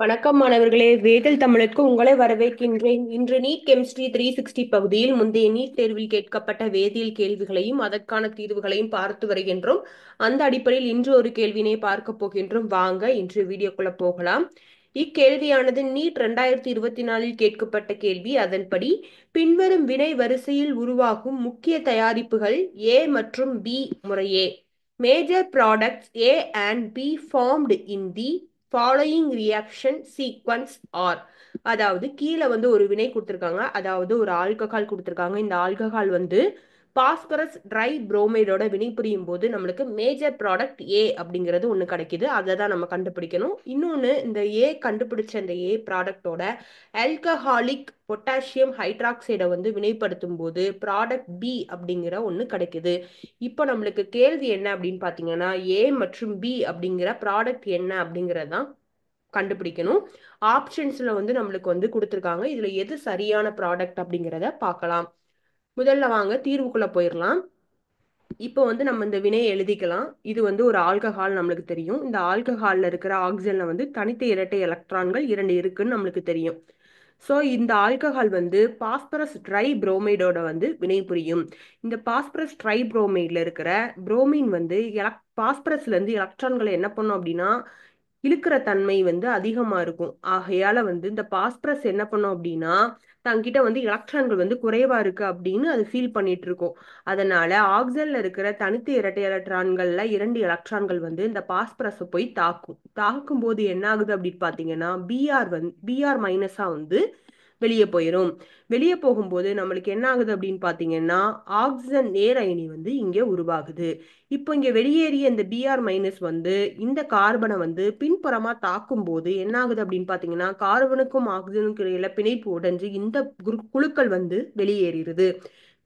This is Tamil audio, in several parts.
வணக்கம் மாணவர்களே, வேதல் தமிழுக்கு உங்களை வரவேற்கின்றேன். இன்று நீட் கெமிஸ்ட்ரி 360 பகுதியில் முந்தைய நீட் தேர்வில் கேட்கப்பட்ட வேதியியல் கேள்விகளையும் அதற்கான தீர்வுகளையும் பார்த்து வருகின்றோம். அந்த அடிப்படையில் இன்று ஒரு கேள்வியினை பார்க்க போகின்றோம். வாங்க இன்று வீடியோக்குள்ள போகலாம். இக்கேள்வியானது நீட் 2024 கேட்கப்பட்ட கேள்வி. அதன்படி பின்வரும் வினை வரிசையில் உருவாகும் முக்கிய தயாரிப்புகள் ஏ மற்றும் பி முறையே. Major products A and B formed in the following reaction sequence are. அதாவது கீழே ஒரு வினை கொடுத்துருக்காங்க, அதாவது ஒரு ஆல்கஹால் கொடுத்துருக்காங்க. இந்த ஆல்கஹால் பாஸ்பரஸ் ட்ரை புரோமைடோட வினை புரியும் போது நம்மளுக்கு மேஜர் ப்ராடக்ட் ஏ அப்படிங்கிறது ஒன்று கிடைக்குது. அதை தான் நம்ம கண்டுபிடிக்கணும். இன்னொன்று, இந்த ஏ கண்டுபிடிச்ச இந்த ஏ ப்ராடக்டோட ஆல்கஹாலிக் பொட்டாசியம் ஹைட்ராக்சைடை வினைப்படுத்தும் போது ப்ராடக்ட் பி அப்படிங்கிற ஒன்று கிடைக்குது. இப்போ நம்மளுக்கு கேள்வி என்ன அப்படின்னு பார்த்தீங்கன்னா, ஏ மற்றும் பி அப்படிங்கிற ப்ராடக்ட் என்ன அப்படிங்கிறதான் கண்டுபிடிக்கணும். ஆப்ஷன்ஸ்ல நம்மளுக்கு கொடுத்துருக்காங்க. இதுல எது சரியான ப்ராடக்ட் அப்படிங்கிறத பார்க்கலாம். முதல்ல வாங்க தீர்வுக்குள்ள போயிடலாம். இப்போ நம்ம இந்த வினையை எழுதிக்கலாம். இது ஒரு ஆல்கஹால் நம்மளுக்கு தெரியும். இந்த ஆல்கஹால்ல இருக்கிற ஆக்சிஜன்ல தனித்த இரட்டை எலக்ட்ரான்கள் 2 இருக்குன்னு நம்மளுக்கு தெரியும். ஸோ இந்த ஆல்கஹால் பாஸ்பரஸ் ட்ரை புரோமைடோட வினை புரியும். இந்த பாஸ்பரஸ் ட்ரை புரோமைட்ல இருக்கிற புரோமின் பாஸ்பரஸ்ல இருந்து எலக்ட்ரான்களை என்ன பண்ணும் அப்படின்னா இழுக்கிற தன்மை அதிகமா இருக்கும். ஆகையால இந்த பாஸ்பரஸ் என்ன பண்ணும் அப்படின்னா தங்கிட்ட எலக்ட்ரான்கள் குறைவா இருக்கு அப்படின்னு அது ஃபீல் பண்ணிட்டு இருக்கும். அதனால ஆக்சிஜன்ல இருக்கிற தனித்த இரட்டை எலக்ட்ரான்கள்ல 2 எலக்ட்ரான்கள் இந்த பாஸ்பரஸை போய் தாக்கும் போது என்ன ஆகுது அப்படின்னு பாத்தீங்கன்னா பிஆர் மைனஸா வெளியே போயிடும். வெளியே போகும்போது நம்மளுக்கு என்ன ஆகுது அப்படின்னு பாத்தீங்கன்னா ஆக்சிஜன் நேர் அயனி இங்க உருவாகுது. இப்போ இங்க வெளியேறிய இந்த பிஆர் மைனஸ் இந்த கார்பனை பின்புறமா தாக்கும் போது என்ன ஆகுது அப்படின்னு பாத்தீங்கன்னா கார்பனுக்கும் ஆக்சிஜனுக்கும் இடையில பிணைப்பு உடைஞ்சு இந்த குழுக்கள் வெளியேறிடுது.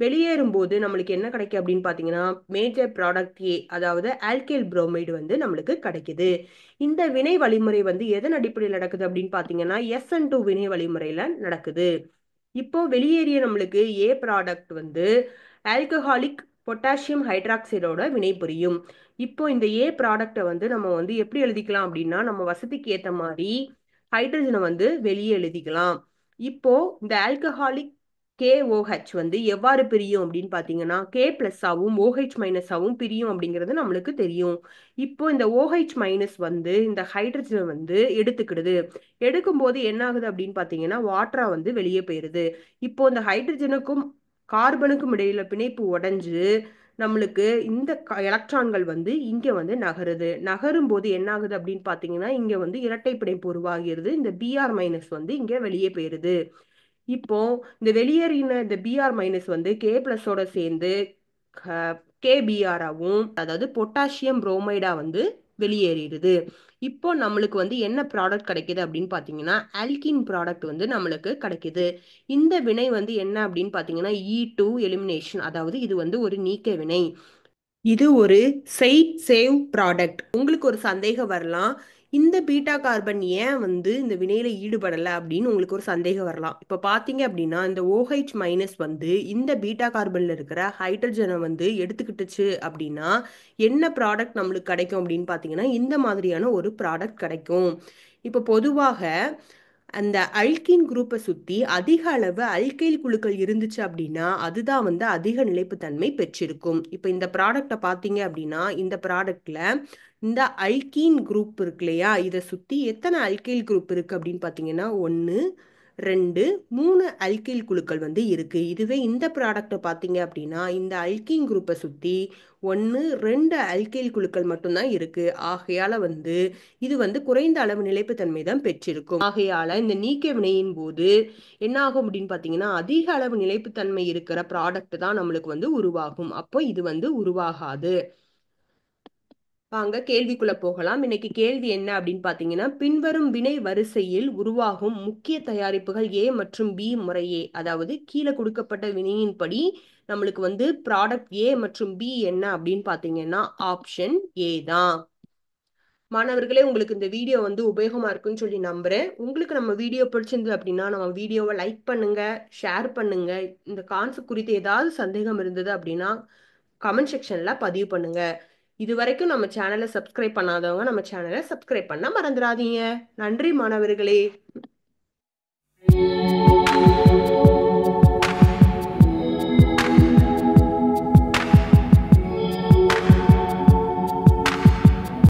வெளியேறும் போது நம்மளுக்கு என்ன கிடைக்கும் அப்படின்னு பாத்தீங்கன்னா மேஜர் ப்ராடக்ட் ஏ, அதாவது ஆல்கைல் புரோமைடு நம்மளுக்கு கிடைக்குது. இந்த வினை வழிமுறை எதன் அடிப்படையில் நடக்குது அப்படின்னு பாத்தீங்கன்னா SN2 வினை வழிமுறையில நடக்குது. இப்போ வெளியேறிய நம்மளுக்கு ஏ ப்ராடக்ட் ஆல்கஹாலிக் பொட்டாசியம் ஹைட்ராக்சைடோட வினை புரியும். இப்போ இந்த ஏ ப்ராடக்டை நம்ம எப்படி எழுதிக்கலாம் அப்படின்னா நம்ம வசதிக்கு ஏற்ற மாதிரி ஹைட்ரஜனை வெளியே எழுதிக்கலாம். இப்போ இந்த ஆல்கஹாலிக் KOH எவ்வாறு பிரியும் அப்படின்னு பாத்தீங்கன்னா K பிளஸ் ஆவும் OH மைனஸ் ஆவும் பிரியும் அப்படிங்கிறது நம்மளுக்கு தெரியும். இப்போ இந்த OH மைனஸ் இந்த ஹைட்ரஜனை எடுத்துக்கிடுது. எடுக்கும் போது என்ன ஆகுது அப்படின்னு பாத்தீங்கன்னா வாட்டரா வெளியே போயிருது. இப்போ இந்த ஹைட்ரஜனுக்கும் கார்பனுக்கும் இடையில பிணைப்பு உடைஞ்சு நம்மளுக்கு இந்த எலக்ட்ரான்கள் இங்க நகருது. நகரும் போது என்ன ஆகுது அப்படின்னு பாத்தீங்கன்னா இங்க இரட்டை பிணைப்பு உருவாகிறது. இந்த பிஆர் மைனஸ் இங்க வெளியே போயிருது. இப்போ இந்த வெளியேறின இந்த பிஆர் மைனஸ் கே பிளஸோட சேர்ந்து கேபிஆராவும், அதாவது பொட்டாசியம் புரோமைடா வெளியேறிடுது. இப்போ நம்மளுக்கு என்ன ப்ராடக்ட் கிடைக்குது அப்படின்னு பாத்தீங்கன்னா ஆல்கின் ப்ராடக்ட் நம்மளுக்கு கிடைக்குது. இந்த வினை என்ன அப்படின்னு பாத்தீங்கன்னா E2 எலிமினேஷன், அதாவது இது ஒரு நீக்க வினை. இது ஒரு சேவ் ப்ராடக்ட். உங்களுக்கு ஒரு சந்தேகம் வரலாம், இந்த பீட்டா கார்பன் ஏன் இந்த வினையில ஈடுபடலை அப்படின்னு உங்களுக்கு ஒரு சந்தேகம் வரலாம். இப்போ பார்த்தீங்க அப்படின்னா இந்த OH மைனஸ் இந்த பீட்டா கார்பன்ல இருக்கிற ஹைட்ரஜனை எடுத்துக்கிட்டுச்சு அப்படின்னா என்ன ப்ராடக்ட் நம்மளுக்கு கிடைக்கும் அப்படின்னு பார்த்தீங்கன்னா இந்த மாதிரியான ஒரு ப்ராடக்ட் கிடைக்கும். இப்போ பொதுவாக அந்த அல்கின் குரூப்பை சுற்றி அதிக அளவு அல்கைல் குழுக்கள் இருந்துச்சு அப்படின்னா அதுதான் அதிக நிலைப்புத்தன்மை பெற்றிருக்கும். இப்போ இந்த ப்ராடக்டை பார்த்தீங்க அப்படின்னா இந்த ப்ராடக்ட்ல இந்த அல்கீன் குரூப் இருக்கு இல்லையா, இதை சுற்றி எத்தனை அல்கைல் குரூப் இருக்கு அப்படின்னு பார்த்தீங்கன்னா 1 2 3 அல்கைல் குழுக்கள் இருக்கு. இதுவே இந்த ப்ராடக்டை பார்த்தீங்க அப்படின்னா இந்த அல்கீன் குரூப்பை சுற்றி 1 2 அல்கைல் குழுக்கள் மட்டும்தான் இருக்கு. ஆகையால இது குறைந்த அளவு நிலைப்புத்தன்மை தான் பெற்றிருக்கும். ஆகையால இந்த நீக்க வினையின் போது என்ன ஆகும் அப்படின்னு பாத்தீங்கன்னா அதிக அளவு நிலைப்புத்தன்மை இருக்கிற ப்ராடக்ட் தான் நம்மளுக்கு உருவாகும். அப்போ இது உருவாகாது. வாங்க கேள்விக்குள்ள போகலாம். இன்னைக்கு கேள்வி என்ன அப்படின்னு பாத்தீங்கன்னா பின்வரும் வினை வரிசையில் உருவாகும் முக்கிய தயாரிப்புகள் ஏ மற்றும் பி முறையே. அதாவது கீழே கொடுக்கப்பட்ட வினையின்படி நம்மளுக்கு ப்ராடக்ட் ஏ மற்றும் பி என்ன அப்படின்னு பாத்தீங்கன்னா ஆப்ஷன் ஏ தான். மாணவர்களே, உங்களுக்கு இந்த வீடியோ உபயோகமா இருக்குன்னு சொல்லி நம்புறேன். உங்களுக்கு நம்ம வீடியோ பிடிச்சிருந்தது அப்படின்னா நம்ம வீடியோவை லைக் பண்ணுங்க, ஷேர் பண்ணுங்க. இந்த கான்செப்ட் குறித்து ஏதாவது சந்தேகம் இருந்தது அப்படின்னா கமெண்ட் செக்ஷன்ல பதிவு பண்ணுங்க. இது வரைக்கும் நம்ம சேனலை சப்ஸ்கிரைப் பண்ணாதவங்க நம்ம சேனலை சப்ஸ்கிரைப் பண்ண மறந்துடாதீங்க. நன்றி மாணவர்களே.